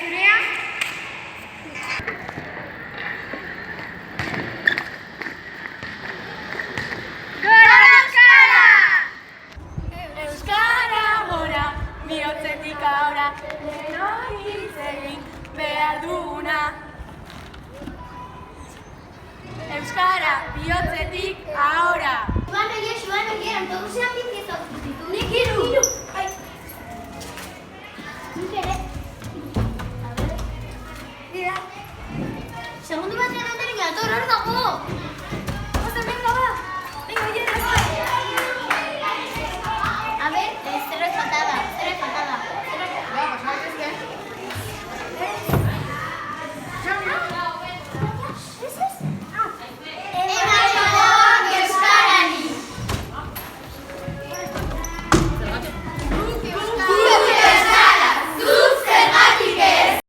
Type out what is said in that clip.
zurea? Gora Euskara! Euskara gora, bihotzetik ahora, denoi hitz egin behar duguna. Euskara, bihotzetik ahora. Joan oie, autobusean bizkiz aurkitu. Nik hiru. Nik ere. A ver. Mira. Segundu batean ondoren jator hor dago.